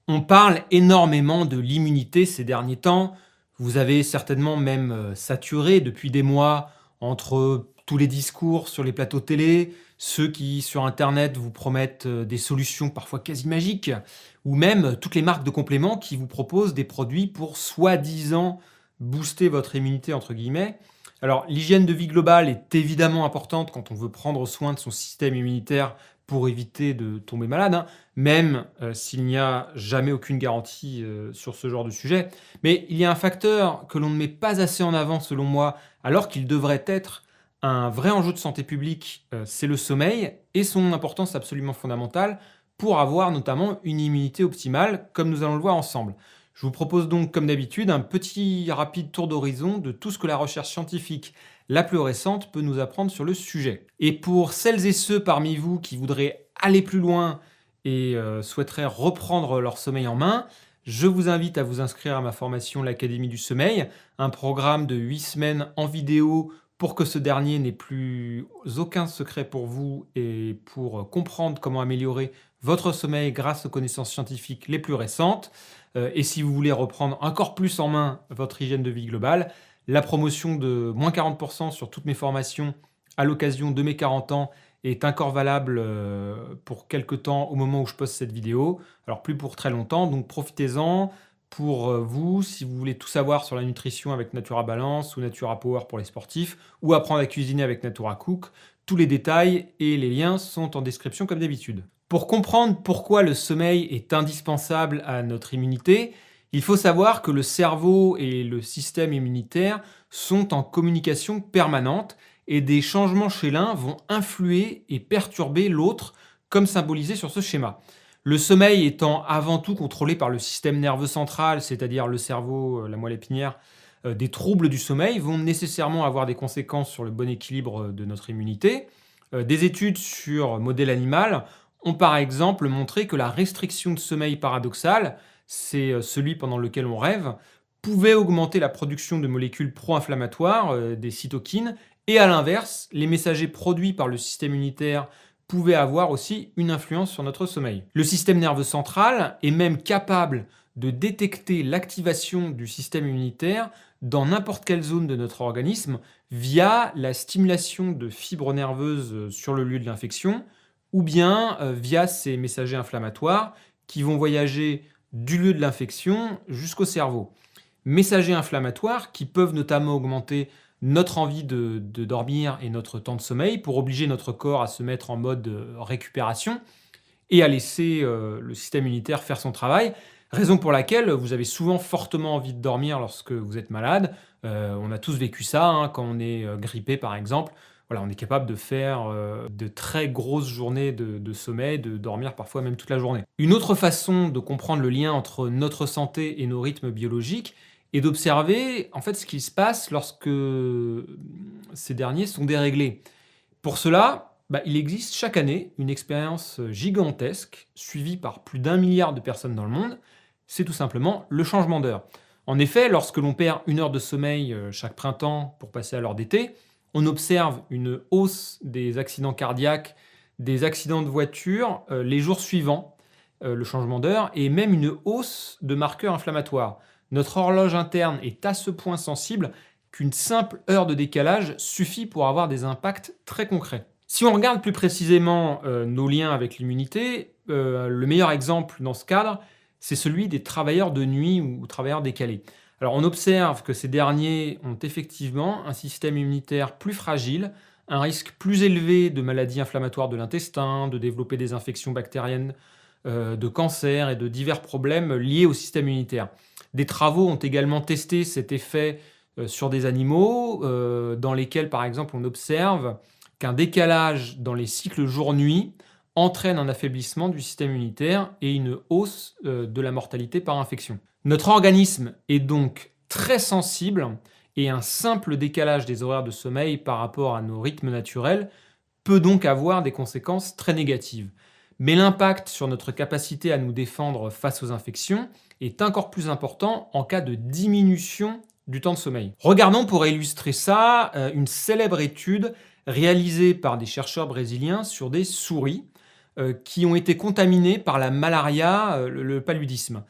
On parle énormément de l'immunité ces derniers temps. Vous avez certainement même saturé depuis des mois entre tous les discours sur les plateaux télé, ceux qui sur internet vous promettent des solutions parfois quasi magiques, ou même toutes les marques de compléments qui vous proposent des produits pour soi-disant booster votre immunité entre guillemets. Alors l'hygiène de vie globale est évidemment importante quand on veut prendre soin de son système immunitaire pour éviter de tomber malade, hein, même s'il n'y a jamais aucune garantie sur ce genre de sujet. Mais il y a un facteur que l'on ne met pas assez en avant selon moi, alors qu'il devrait être un vrai enjeu de santé publique, c'est le sommeil et son importance absolument fondamentale pour avoir notamment une immunité optimale, comme nous allons le voir ensemble. Je vous propose donc, comme d'habitude, un petit rapide tour d'horizon de tout ce que la recherche scientifique la plus récente peut nous apprendre sur le sujet. Et pour celles et ceux parmi vous qui voudraient aller plus loin et souhaiteraient reprendre leur sommeil en main, je vous invite à vous inscrire à ma formation l'Académie du Sommeil, un programme de 8 semaines en vidéo pour que ce dernier n'ait plus aucun secret pour vous et pour comprendre comment améliorer votre sommeil grâce aux connaissances scientifiques les plus récentes. Et si vous voulez reprendre encore plus en main votre hygiène de vie globale, la promotion de moins 40% sur toutes mes formations à l'occasion de mes 40 ans est encore valable pour quelques temps au moment où je poste cette vidéo. Alors plus pour très longtemps, donc profitez-en pour vous, si vous voulez tout savoir sur la nutrition avec Natura Balance ou Natura Power pour les sportifs, ou apprendre à cuisiner avec Natura Cook. Tous les détails et les liens sont en description comme d'habitude. Pour comprendre pourquoi le sommeil est indispensable à notre immunité, il faut savoir que le cerveau et le système immunitaire sont en communication permanente et des changements chez l'un vont influer et perturber l'autre, comme symbolisé sur ce schéma. Le sommeil étant avant tout contrôlé par le système nerveux central, c'est-à-dire le cerveau, la moelle épinière, des troubles du sommeil vont nécessairement avoir des conséquences sur le bon équilibre de notre immunité. Des études sur modèle animal ont par exemple montré que la restriction de sommeil paradoxale, c'est celui pendant lequel on rêve, pouvait augmenter la production de molécules pro-inflammatoires, des cytokines, et à l'inverse, les messagers produits par le système immunitaire pouvaient avoir aussi une influence sur notre sommeil. Le système nerveux central est même capable de détecter l'activation du système immunitaire dans n'importe quelle zone de notre organisme via la stimulation de fibres nerveuses sur le lieu de l'infection ou bien via ces messagers inflammatoires qui vont voyager du lieu de l'infection jusqu'au cerveau. Messagers inflammatoires qui peuvent notamment augmenter notre envie de dormir et notre temps de sommeil pour obliger notre corps à se mettre en mode récupération et à laisser le système immunitaire faire son travail. Raison pour laquelle vous avez souvent fortement envie de dormir lorsque vous êtes malade. On a tous vécu ça, hein, quand on est grippé par exemple. Voilà, on est capable de faire de très grosses journées de sommeil, de dormir parfois même toute la journée. Une autre façon de comprendre le lien entre notre santé et nos rythmes biologiques est d'observer en fait ce qui se passe lorsque ces derniers sont déréglés. Pour cela, il existe chaque année une expérience gigantesque suivie par plus d'1 milliard de personnes dans le monde. C'est tout simplement le changement d'heure. En effet, lorsque l'on perd 1 heure de sommeil chaque printemps pour passer à l'heure d'été, on observe une hausse des accidents cardiaques, des accidents de voiture les jours suivants le changement d'heure et même une hausse de marqueurs inflammatoires. Notre horloge interne est à ce point sensible qu'une simple heure de décalage suffit pour avoir des impacts très concrets. Si on regarde plus précisément nos liens avec l'immunité, le meilleur exemple dans ce cadre, c'est celui des travailleurs de nuit ou travailleurs décalés. Alors on observe que ces derniers ont effectivement un système immunitaire plus fragile, un risque plus élevé de maladies inflammatoires de l'intestin, de développer des infections bactériennes, de cancer et de divers problèmes liés au système immunitaire. Des travaux ont également testé cet effet sur des animaux dans lesquels par exemple on observe qu'un décalage dans les cycles jour-nuit entraîne un affaiblissement du système immunitaire et une hausse de la mortalité par infection. Notre organisme est donc très sensible et un simple décalage des horaires de sommeil par rapport à nos rythmes naturels peut donc avoir des conséquences très négatives. Mais l'impact sur notre capacité à nous défendre face aux infections est encore plus important en cas de diminution du temps de sommeil. Regardons pour illustrer ça une célèbre étude réalisée par des chercheurs brésiliens sur des souris. qui ont été contaminés par la malaria, le paludisme,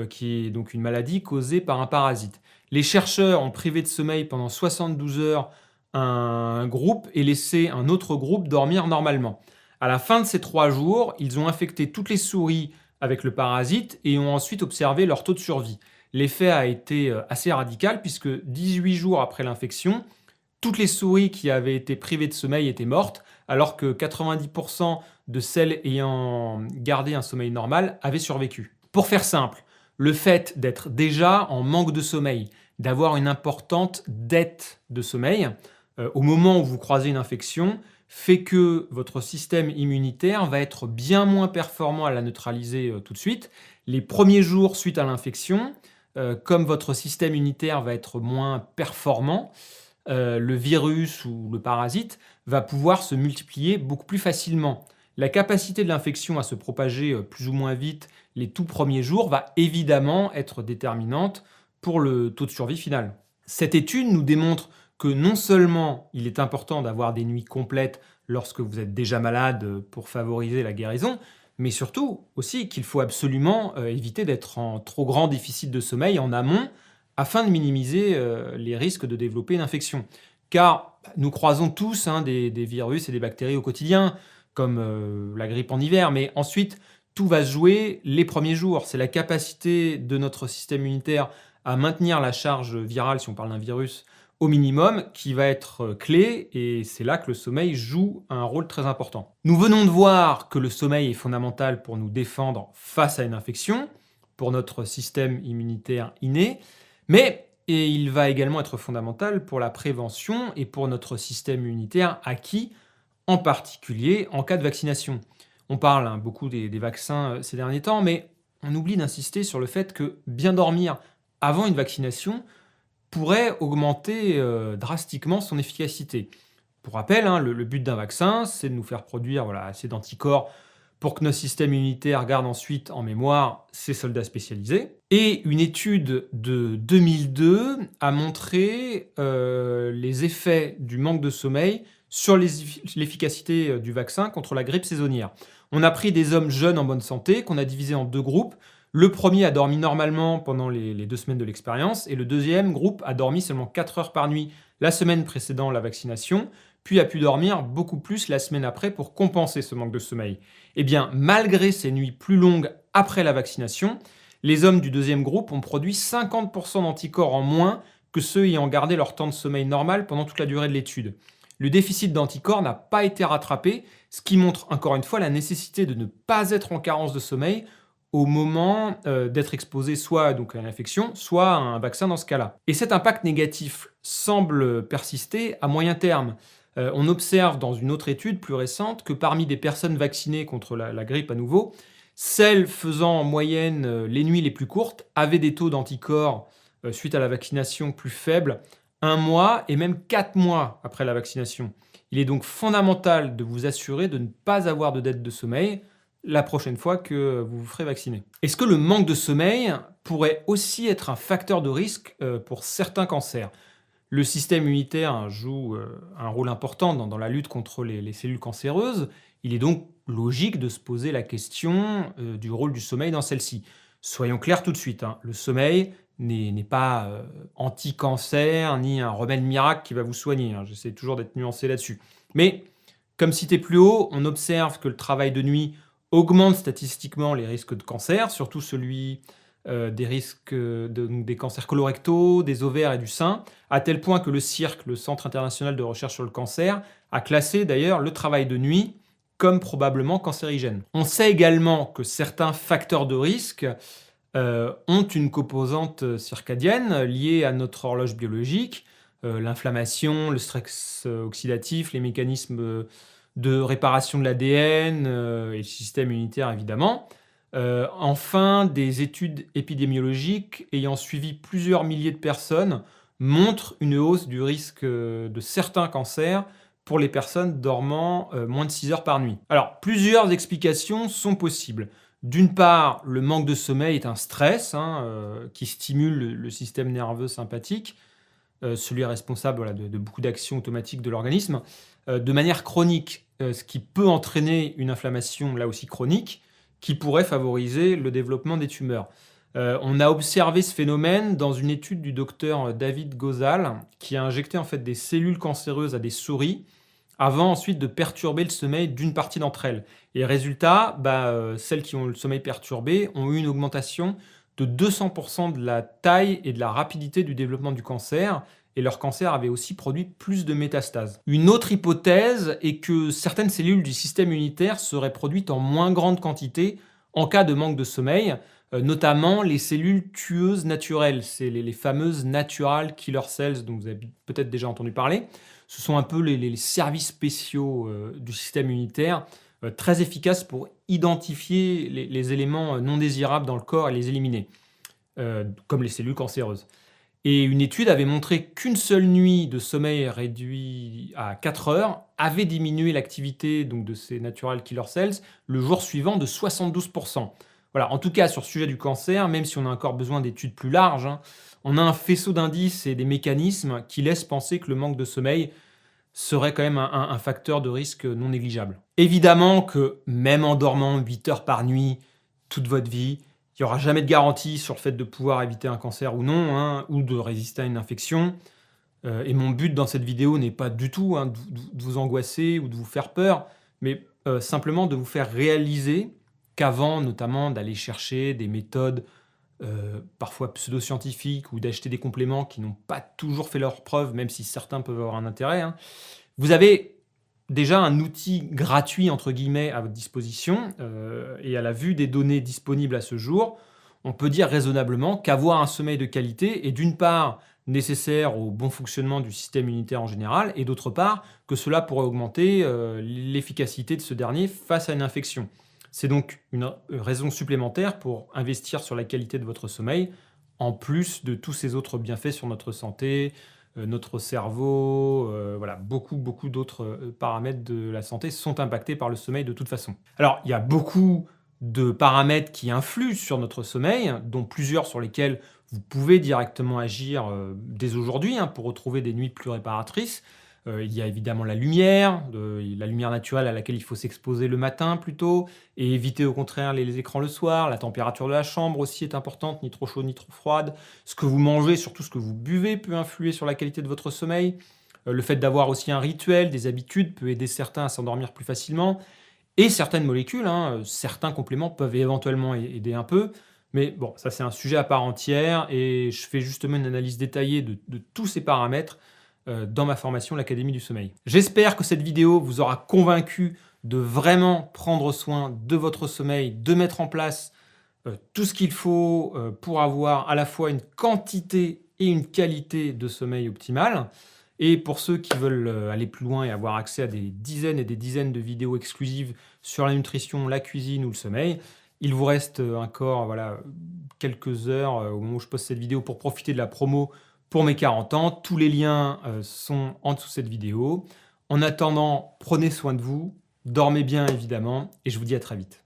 qui est donc une maladie causée par un parasite. Les chercheurs ont privé de sommeil pendant 72 heures un groupe et laissé un autre groupe dormir normalement. À la fin de ces 3 jours, ils ont infecté toutes les souris avec le parasite et ont ensuite observé leur taux de survie. L'effet a été assez radical puisque 18 jours après l'infection, toutes les souris qui avaient été privées de sommeil étaient mortes, alors que 90% de celles ayant gardé un sommeil normal avaient survécu. Pour faire simple, le fait d'être déjà en manque de sommeil, d'avoir une importante dette de sommeil, au moment où vous croisez une infection, fait que votre système immunitaire va être bien moins performant à la neutraliser tout de suite. Les premiers jours suite à l'infection, comme votre système immunitaire va être moins performant, le virus ou le parasite va pouvoir se multiplier beaucoup plus facilement. La capacité de l'infection à se propager plus ou moins vite les tout premiers jours va évidemment être déterminante pour le taux de survie final. Cette étude nous démontre que non seulement il est important d'avoir des nuits complètes lorsque vous êtes déjà malade pour favoriser la guérison, mais surtout aussi qu'il faut absolument éviter d'être en trop grand déficit de sommeil en amont afin de minimiser les risques de développer une infection. Car nous croisons tous des virus et des bactéries au quotidien, comme la grippe en hiver, mais ensuite tout va se jouer les premiers jours. C'est la capacité de notre système immunitaire à maintenir la charge virale, si on parle d'un virus, au minimum, qui va être clé, et c'est là que le sommeil joue un rôle très important. Nous venons de voir que le sommeil est fondamental pour nous défendre face à une infection, pour notre système immunitaire inné, mais il va également être fondamental pour la prévention et pour notre système immunitaire acquis, en particulier en cas de vaccination. On parle beaucoup des vaccins ces derniers temps, mais on oublie d'insister sur le fait que bien dormir avant une vaccination pourrait augmenter drastiquement son efficacité. Pour rappel, le but d'un vaccin, c'est de nous faire produire assez d'anticorps pour que notre système immunitaire garde ensuite en mémoire ces soldats spécialisés. Et une étude de 2002 a montré les effets du manque de sommeil sur l'efficacité du vaccin contre la grippe saisonnière. On a pris des hommes jeunes en bonne santé qu'on a divisés en 2 groupes. Le premier a dormi normalement pendant les 2 semaines de l'expérience et le deuxième groupe a dormi seulement 4 heures par nuit la semaine précédant la vaccination, puis a pu dormir beaucoup plus la semaine après pour compenser ce manque de sommeil. Eh bien, malgré ces nuits plus longues après la vaccination, les hommes du deuxième groupe ont produit 50% d'anticorps en moins que ceux ayant gardé leur temps de sommeil normal pendant toute la durée de l'étude. Le déficit d'anticorps n'a pas été rattrapé, ce qui montre encore une fois la nécessité de ne pas être en carence de sommeil au moment d'être exposé soit donc à l'infection, soit à un vaccin dans ce cas-là. Et cet impact négatif semble persister à moyen terme. On observe dans une autre étude plus récente que parmi des personnes vaccinées contre la grippe à nouveau, celles faisant en moyenne les nuits les plus courtes avaient des taux d'anticorps suite à la vaccination plus faibles 1 mois et même 4 mois après la vaccination. Il est donc fondamental de vous assurer de ne pas avoir de dette de sommeil la prochaine fois que vous vous ferez vacciner. Est-ce que le manque de sommeil pourrait aussi être un facteur de risque pour certains cancers ? Le système immunitaire joue un rôle important dans la lutte contre les cellules cancéreuses. Il est donc logique de se poser la question du rôle du sommeil dans celle-ci. Soyons clairs tout de suite, le sommeil n'est pas anti-cancer ni un remède miracle qui va vous soigner. J'essaie toujours d'être nuancé là-dessus. Mais comme cité plus haut, on observe que le travail de nuit augmente statistiquement les risques de cancer, surtout celui des risques des cancers colorectaux, des ovaires et du sein, à tel point que le CIRC, le Centre international de recherche sur le cancer, a classé d'ailleurs le travail de nuit comme probablement cancérigène. On sait également que certains facteurs de risque ont une composante circadienne liée à notre horloge biologique, l'inflammation, le stress oxydatif, les mécanismes de réparation de l'ADN et le système immunitaire évidemment. Enfin, des études épidémiologiques ayant suivi plusieurs milliers de personnes montrent une hausse du risque de certains cancers pour les personnes dormant moins de 6 heures par nuit. Alors, plusieurs explications sont possibles. D'une part, le manque de sommeil est un stress qui stimule le système nerveux sympathique, celui responsable de beaucoup d'actions automatiques de l'organisme. de manière chronique, ce qui peut entraîner une inflammation là aussi chronique, qui pourrait favoriser le développement des tumeurs. On a observé ce phénomène dans une étude du docteur David Gozal, qui a injecté en fait des cellules cancéreuses à des souris, avant ensuite de perturber le sommeil d'une partie d'entre elles. Et résultat, celles qui ont le sommeil perturbé ont eu une augmentation de 200% de la taille et de la rapidité du développement du cancer, et leur cancer avait aussi produit plus de métastases. Une autre hypothèse est que certaines cellules du système immunitaire seraient produites en moins grande quantité en cas de manque de sommeil, notamment les cellules tueuses naturelles, c'est les fameuses natural killer cells dont vous avez peut-être déjà entendu parler. Ce sont un peu les services spéciaux du système immunitaire, très efficaces pour identifier les éléments non désirables dans le corps et les éliminer, comme les cellules cancéreuses. Et une étude avait montré qu'une seule nuit de sommeil réduit à 4 heures avait diminué l'activité donc, de ces natural killer cells le jour suivant de 72%. Voilà, en tout cas, sur le sujet du cancer, même si on a encore besoin d'études plus larges, on a un faisceau d'indices et des mécanismes qui laissent penser que le manque de sommeil serait quand même un facteur de risque non négligeable. Évidemment que même en dormant 8 heures par nuit toute votre vie, il n'y aura jamais de garantie sur le fait de pouvoir éviter un cancer ou non, ou de résister à une infection. Et mon but dans cette vidéo n'est pas du tout de vous angoisser ou de vous faire peur, mais simplement de vous faire réaliser qu'avant notamment d'aller chercher des méthodes parfois pseudo-scientifiques ou d'acheter des compléments qui n'ont pas toujours fait leurs preuves, même si certains peuvent avoir un intérêt, vous avez déjà un outil gratuit entre guillemets à votre disposition et à la vue des données disponibles à ce jour, on peut dire raisonnablement qu'avoir un sommeil de qualité est d'une part nécessaire au bon fonctionnement du système immunitaire en général et d'autre part que cela pourrait augmenter l'efficacité de ce dernier face à une infection. C'est donc une raison supplémentaire pour investir sur la qualité de votre sommeil, en plus de tous ces autres bienfaits sur notre santé, notre cerveau, voilà, beaucoup d'autres paramètres de la santé sont impactés par le sommeil de toute façon. Alors, il y a beaucoup de paramètres qui influent sur notre sommeil, dont plusieurs sur lesquels vous pouvez directement agir dès aujourd'hui pour retrouver des nuits plus réparatrices. Il y a évidemment la lumière naturelle à laquelle il faut s'exposer le matin plutôt, et éviter au contraire les écrans le soir. La température de la chambre aussi est importante, ni trop chaude ni trop froide. Ce que vous mangez, surtout ce que vous buvez, peut influer sur la qualité de votre sommeil. Le fait d'avoir aussi un rituel, des habitudes, peut aider certains à s'endormir plus facilement. Et certaines molécules, certains compléments peuvent éventuellement aider un peu. Mais bon, ça c'est un sujet à part entière, et je fais justement une analyse détaillée de tous ces paramètres dans ma formation l'Académie du sommeil. J'espère que cette vidéo vous aura convaincu de vraiment prendre soin de votre sommeil, de mettre en place tout ce qu'il faut pour avoir à la fois une quantité et une qualité de sommeil optimale. Et pour ceux qui veulent aller plus loin et avoir accès à des dizaines et des dizaines de vidéos exclusives sur la nutrition, la cuisine ou le sommeil, il vous reste encore quelques heures au moment où je poste cette vidéo pour profiter de la promo pour mes 40 ans. Tous les liens sont en dessous de cette vidéo. En attendant, prenez soin de vous, dormez bien évidemment, et je vous dis à très vite.